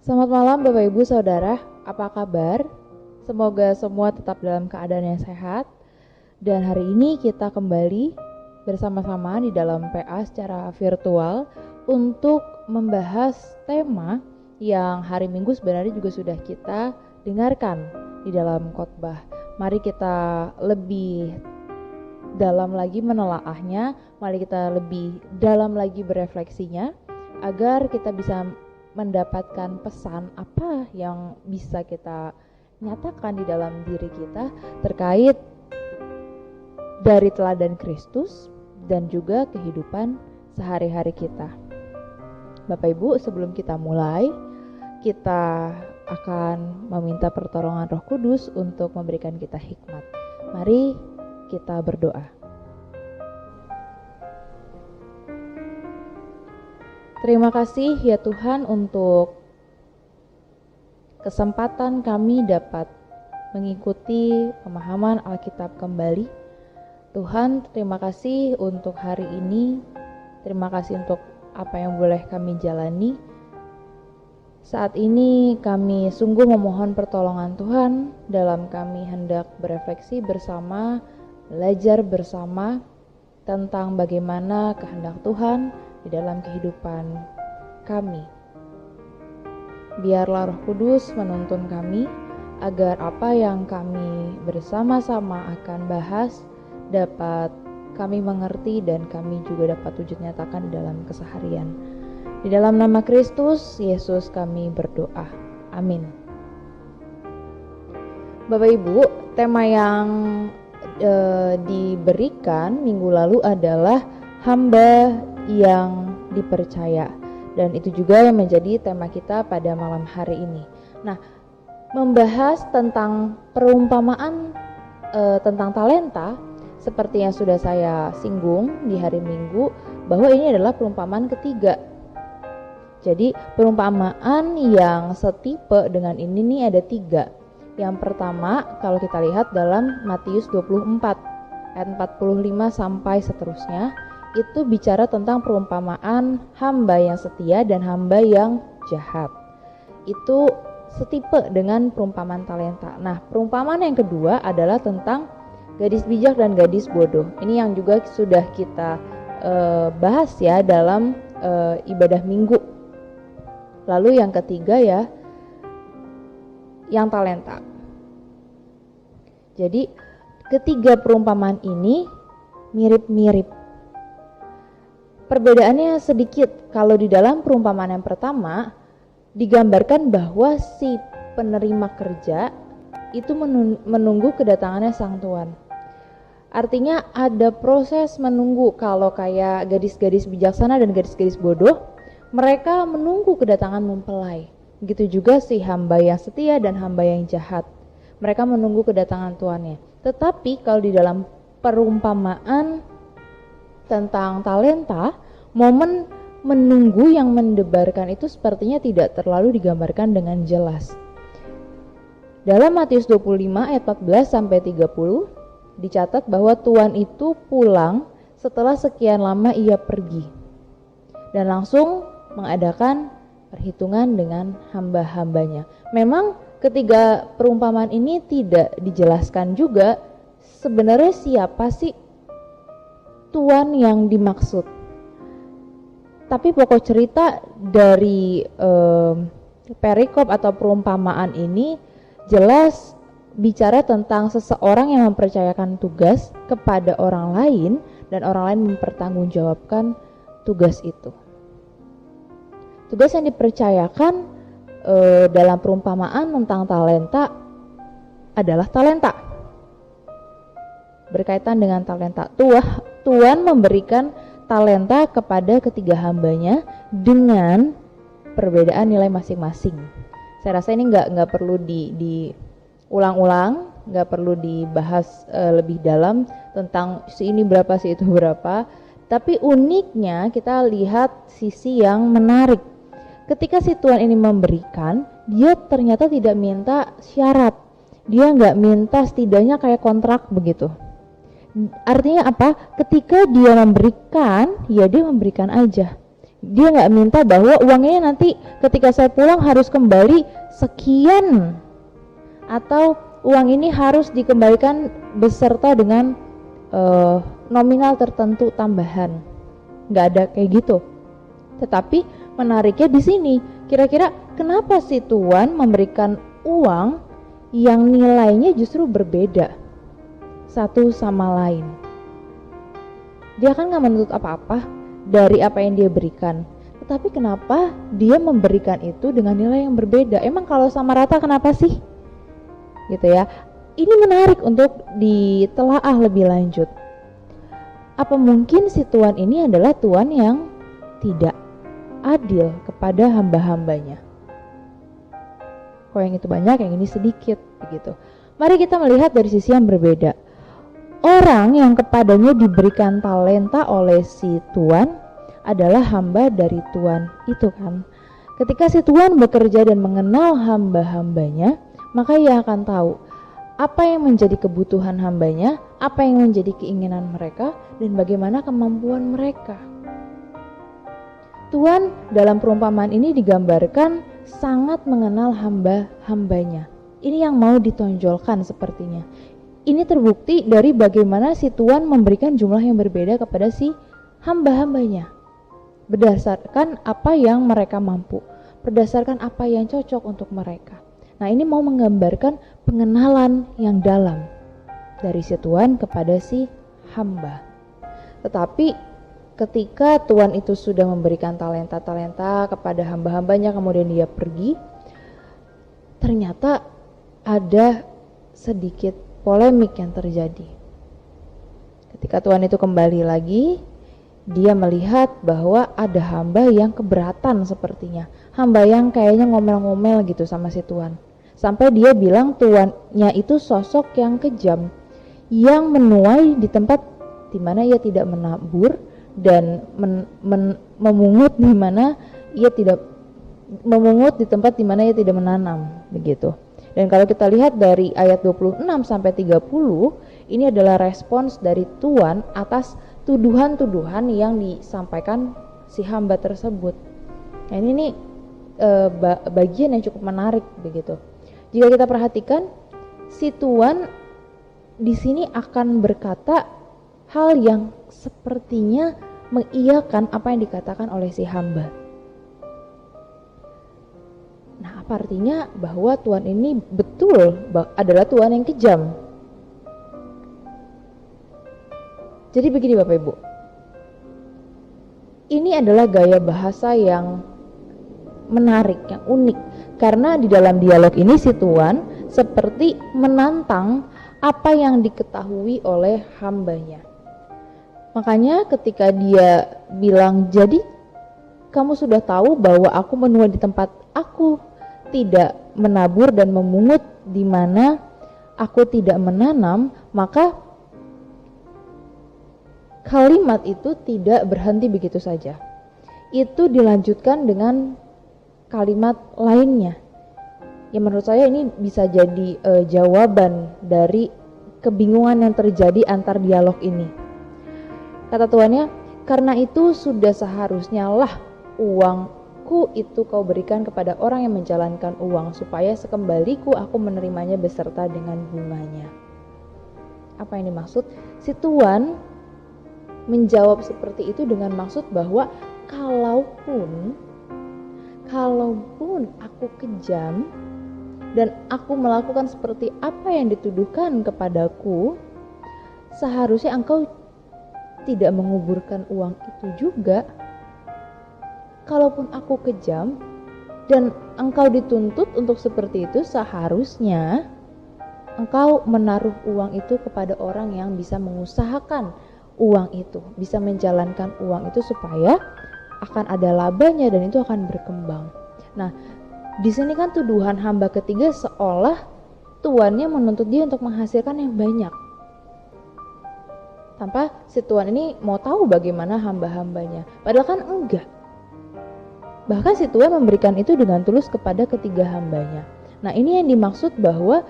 Selamat malam Bapak Ibu Saudara, apa kabar? Semoga semua tetap dalam keadaan yang sehat. Dan hari ini kita kembali bersama-sama di dalam PA secara virtual untuk membahas tema yang hari Minggu sebenarnya juga sudah kita dengarkan di dalam khotbah. Mari kita lebih dalam lagi menelaahnya, mari kita lebih dalam lagi berefleksinya agar kita bisa mendapatkan pesan apa yang bisa kita nyatakan di dalam diri kita terkait dari teladan Kristus dan juga kehidupan sehari-hari kita. Bapak Ibu, sebelum kita mulai, kita akan meminta pertolongan Roh Kudus untuk memberikan kita hikmat. Mari kita berdoa. Terima kasih ya Tuhan untuk kesempatan kami dapat mengikuti pemahaman Alkitab kembali. Tuhan, terima kasih untuk hari ini. Terima kasih untuk apa yang boleh kami jalani. Saat ini kami sungguh memohon pertolongan Tuhan dalam kami hendak berefleksi bersama, belajar bersama tentang bagaimana kehendak Tuhan di dalam kehidupan kami. Biarlah Roh Kudus menuntun kami agar apa yang kami bersama-sama akan bahas dapat kami mengerti dan kami juga dapat wujud nyatakan di dalam keseharian. Di dalam nama Kristus Yesus kami berdoa. Amin. Bapak Ibu, tema yang diberikan minggu lalu adalah hamba yang dipercaya, dan itu juga yang menjadi tema kita pada malam hari ini. Nah, membahas tentang perumpamaan tentang talenta seperti yang sudah saya singgung di hari Minggu, bahwa ini adalah perumpamaan ketiga. Jadi perumpamaan yang setipe dengan ini nih ada 3. Yang pertama, kalau kita lihat dalam Matius 24 ayat 45 sampai seterusnya, itu bicara tentang perumpamaan hamba yang setia dan hamba yang jahat. Itu setipe dengan perumpamaan talenta. Nah, perumpamaan yang kedua adalah tentang gadis bijak dan gadis bodoh. Ini yang juga sudah kita bahas ya dalam ibadah minggu. Lalu yang ketiga ya, yang talenta. Jadi ketiga perumpamaan ini mirip-mirip. Perbedaannya sedikit. Kalau di dalam perumpamaan yang pertama digambarkan bahwa si penerima kerja itu menunggu kedatangannya sang tuan. Artinya ada proses menunggu. Kalau kayak gadis-gadis bijaksana dan gadis-gadis bodoh, mereka menunggu kedatangan mempelai. Begitu juga si hamba yang setia dan hamba yang jahat. Mereka menunggu kedatangan tuannya. Tetapi kalau di dalam perumpamaan tentang talenta, momen menunggu yang mendebarkan itu sepertinya tidak terlalu digambarkan dengan jelas. Dalam Matius 25 ayat 14 sampai 30 dicatat bahwa tuan itu pulang setelah sekian lama ia pergi dan langsung mengadakan perhitungan dengan hamba-hambanya. Memang ketiga perumpamaan ini tidak dijelaskan juga sebenarnya siapa sih tuan yang dimaksud. Tapi pokok cerita dari perikop atau perumpamaan ini jelas bicara tentang seseorang yang mempercayakan tugas kepada orang lain dan orang lain mempertanggungjawabkan tugas itu. Tugas yang dipercayakan dalam perumpamaan tentang talenta adalah talenta. Berkaitan dengan talenta, Tuhan memberikan talenta kepada ketiga hambanya dengan perbedaan nilai masing-masing. Saya rasa ini nggak perlu diulang-ulang, nggak perlu dibahas lebih dalam tentang si ini berapa, si itu berapa. Tapi uniknya kita lihat sisi yang menarik. Ketika si Tuhan ini memberikan, dia ternyata tidak minta syarat. Dia nggak minta setidaknya kayak kontrak begitu. Artinya apa? Ketika dia memberikan, ya dia memberikan aja Dia nggak minta bahwa uangnya nanti ketika saya pulang harus kembali sekian, atau uang ini harus dikembalikan beserta dengan nominal tertentu tambahan. Nggak ada kayak gitu. Tetapi menariknya di sini, kira-kira kenapa si tuan memberikan uang yang nilainya justru berbeda satu sama lain? Dia kan nggak menuntut apa-apa dari apa yang dia berikan, tetapi kenapa dia memberikan itu dengan nilai yang berbeda? Emang kalau sama rata kenapa sih? Gitu ya. Ini menarik untuk ditelaah lebih lanjut. Apa mungkin si tuan ini adalah tuan yang tidak adil kepada hamba-hambanya? Kok yang itu banyak, yang ini sedikit, begitu. Mari kita melihat dari sisi yang berbeda. Orang yang kepadanya diberikan talenta oleh si tuan adalah hamba dari tuan itu kan. Ketika si tuan bekerja dan mengenal hamba-hambanya, maka ia akan tahu apa yang menjadi kebutuhan hambanya, apa yang menjadi keinginan mereka, dan bagaimana kemampuan mereka. Tuan dalam perumpamaan ini digambarkan sangat mengenal hamba-hambanya. Ini yang mau ditonjolkan sepertinya. Ini terbukti dari bagaimana si tuan memberikan jumlah yang berbeda kepada si hamba-hambanya, berdasarkan apa yang mereka mampu, berdasarkan apa yang cocok untuk mereka. Nah, ini mau menggambarkan pengenalan yang dalam dari si tuan kepada si hamba. Tetapi ketika tuan itu sudah memberikan talenta-talenta kepada hamba-hambanya, kemudian dia pergi, ternyata ada sedikit polemik yang terjadi. Ketika tuan itu kembali lagi, dia melihat bahwa ada hamba yang keberatan sepertinya. Hamba yang kayaknya ngomel-ngomel gitu sama si tuan. Sampai dia bilang tuannya itu sosok yang kejam, yang menuai di tempat di mana ia tidak menabur, dan memungut di mana ia tidak memungut di tempat di mana ia tidak menanam, begitu. Dan kalau kita lihat dari ayat 26 sampai 30, ini adalah respons dari tuan atas tuduhan-tuduhan yang disampaikan si hamba tersebut. Nah, ini nih bagian yang cukup menarik, begitu. Jika kita perhatikan, si tuan di sini akan berkata hal yang sepertinya mengiyakan apa yang dikatakan oleh si hamba. Nah, apa artinya bahwa tuan ini betul adalah tuan yang kejam? Jadi begini Bapak Ibu, ini adalah gaya bahasa yang menarik, yang unik, karena di dalam dialog ini si tuan seperti menantang apa yang diketahui oleh hambanya. Makanya ketika dia bilang, jadi kamu sudah tahu bahwa aku menuai di tempat aku tidak menabur dan memungut di mana aku tidak menanam, maka kalimat itu tidak berhenti begitu saja. Itu dilanjutkan dengan kalimat lainnya. Ya, menurut saya ini bisa jadi jawaban dari kebingungan yang terjadi antar dialog ini. Kata tuannya, karena itu sudah seharusnya lah uangku itu kau berikan kepada orang yang menjalankan uang, supaya sekembaliku aku menerimanya beserta dengan bunganya. Apa yang dimaksud? Si tuan menjawab seperti itu dengan maksud bahwa kalaupun aku kejam dan aku melakukan seperti apa yang dituduhkan kepadaku, seharusnya engkau tidak menguburkan uang itu juga. Kalaupun aku kejam dan engkau dituntut untuk seperti itu, seharusnya engkau menaruh uang itu kepada orang yang bisa mengusahakan uang itu, bisa menjalankan uang itu supaya akan ada labanya dan itu akan berkembang. Nah, di sini kan tuduhan hamba ketiga seolah tuannya menuntut dia untuk menghasilkan yang banyak, tanpa si tuan ini mau tahu bagaimana hamba-hambanya. Padahal kan enggak. Bahkan si tuan memberikan itu dengan tulus kepada ketiga hambanya. Nah, ini yang dimaksud bahwa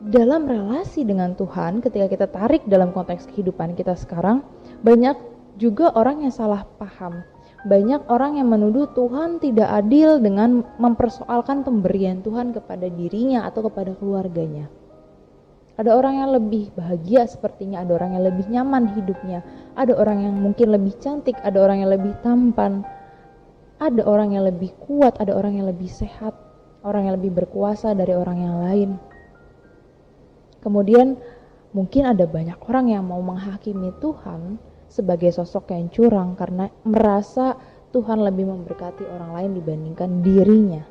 dalam relasi dengan Tuhan, ketika kita tarik dalam konteks kehidupan kita sekarang, banyak juga orang yang salah paham Banyak orang yang menuduh Tuhan tidak adil dengan mempersoalkan pemberian Tuhan kepada dirinya atau kepada keluarganya. Ada orang yang lebih bahagia sepertinya, ada orang yang lebih nyaman hidupnya, ada orang yang mungkin lebih cantik, ada orang yang lebih tampan, ada orang yang lebih kuat, ada orang yang lebih sehat, orang yang lebih berkuasa dari orang yang lain. Kemudian mungkin ada banyak orang yang mau menghakimi Tuhan sebagai sosok yang curang karena merasa Tuhan lebih memberkati orang lain dibandingkan dirinya,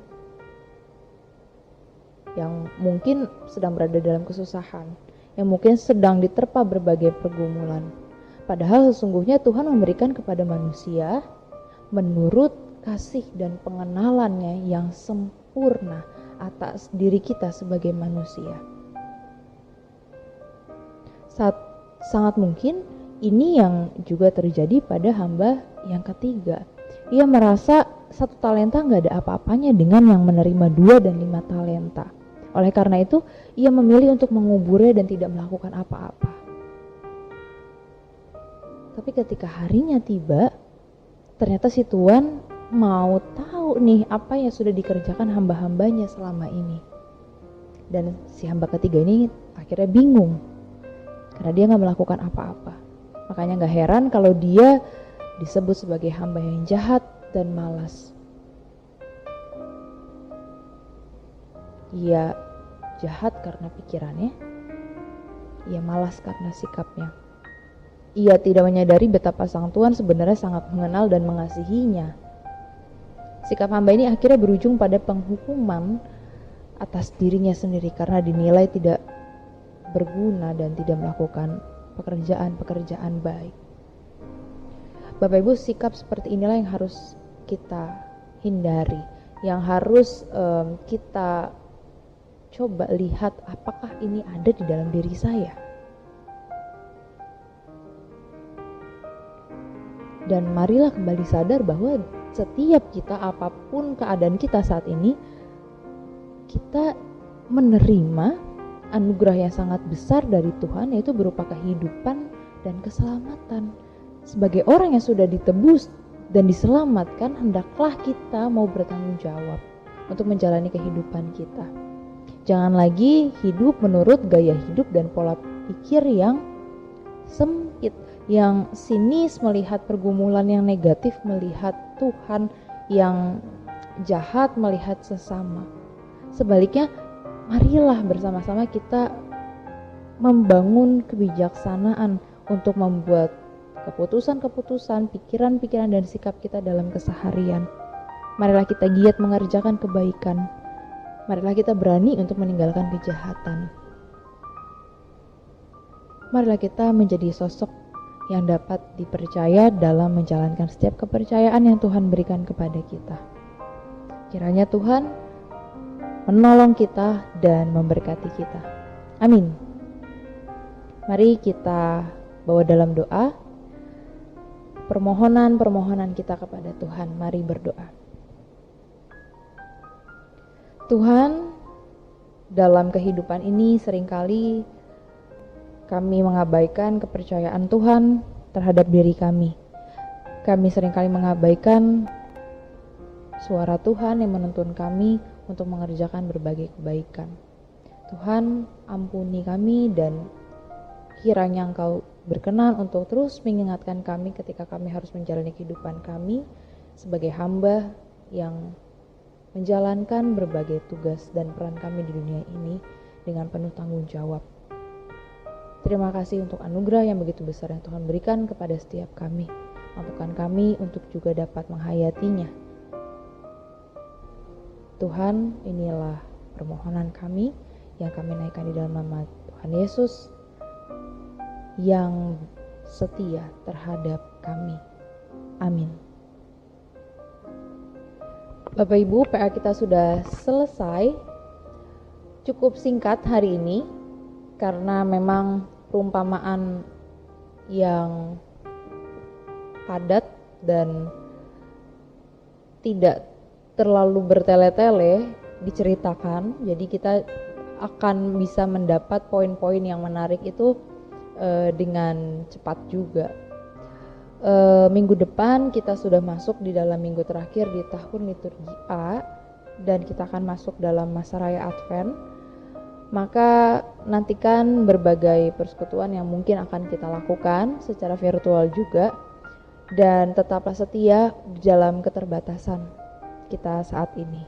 yang mungkin sedang berada dalam kesusahan, yang mungkin sedang diterpa berbagai pergumulan. Padahal sesungguhnya Tuhan memberikan kepada manusia menurut kasih dan pengenalannya yang sempurna atas diri kita sebagai manusia. Sangat mungkin ini yang juga terjadi pada hamba yang ketiga. Ia merasa 1 talenta gak ada apa-apanya dengan yang menerima 2 dan 5 talenta. Oleh karena itu, ia memilih untuk menguburnya dan tidak melakukan apa-apa. Tapi ketika harinya tiba, ternyata si Tuan mau tahu nih apa yang sudah dikerjakan hamba-hambanya selama ini. Dan si hamba ketiga ini akhirnya bingung karena dia gak melakukan apa-apa. Makanya gak heran kalau dia disebut sebagai hamba yang jahat dan malas. Ia jahat karena pikirannya, ia malas karena sikapnya. Ia tidak menyadari betapa Sang Tuhan sebenarnya sangat mengenal dan mengasihinya. Sikap hamba ini akhirnya berujung pada penghukuman atas dirinya sendiri karena dinilai tidak berguna dan tidak melakukan pekerjaan-pekerjaan baik. Bapak Ibu, sikap seperti inilah yang harus kita hindari, yang harus kita coba lihat apakah ini ada di dalam diri saya. Dan marilah kembali sadar bahwa setiap kita, apapun keadaan kita saat ini, kita menerima anugerah yang sangat besar dari Tuhan, yaitu berupa kehidupan dan keselamatan. Sebagai orang yang sudah ditebus dan diselamatkan, hendaklah kita mau bertanggung jawab untuk menjalani kehidupan kita. Jangan lagi hidup menurut gaya hidup dan pola pikir yang sempit, yang sinis, melihat pergumulan yang negatif, melihat Tuhan yang jahat, melihat sesama. Sebaliknya, marilah bersama-sama kita membangun kebijaksanaan untuk membuat keputusan-keputusan, pikiran-pikiran dan sikap kita dalam keseharian. Marilah kita giat mengerjakan kebaikan. Marilah kita berani untuk meninggalkan kejahatan. Marilah kita menjadi sosok yang dapat dipercaya dalam menjalankan setiap kepercayaan yang Tuhan berikan kepada kita. Kiranya Tuhan menolong kita dan memberkati kita. Amin. Mari kita bawa dalam doa permohonan-permohonan kita kepada Tuhan. Mari berdoa. Tuhan, dalam kehidupan ini seringkali kami mengabaikan kepercayaan Tuhan terhadap diri kami. Kami seringkali mengabaikan suara Tuhan yang menuntun kami untuk mengerjakan berbagai kebaikan. Tuhan, ampuni kami dan kiranya Engkau berkenan untuk terus mengingatkan kami ketika kami harus menjalani kehidupan kami sebagai hamba yang menjalankan berbagai tugas dan peran kami di dunia ini dengan penuh tanggung jawab. Terima kasih untuk anugerah yang begitu besar yang Tuhan berikan kepada setiap kami. Mampukan kami untuk juga dapat menghayatinya. Tuhan, inilah permohonan kami yang kami naikkan di dalam nama Tuhan Yesus yang setia terhadap kami. Amin. Bapak Ibu, PA kita sudah selesai. Cukup singkat hari ini karena memang perumpamaan yang padat dan tidak terlalu bertele-tele diceritakan, jadi kita akan bisa mendapat poin-poin yang menarik itu dengan cepat juga. Minggu depan kita sudah masuk di dalam minggu terakhir di tahun liturgi A dan kita akan masuk dalam masa raya Advent. Maka nantikan berbagai persekutuan yang mungkin akan kita lakukan secara virtual juga, dan tetaplah setia dalam keterbatasan kita saat ini.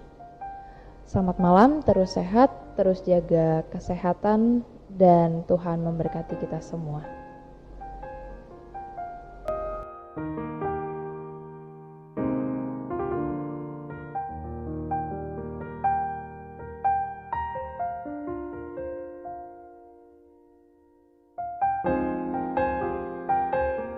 Selamat malam, terus sehat, terus jaga kesehatan, dan Tuhan memberkati kita semua.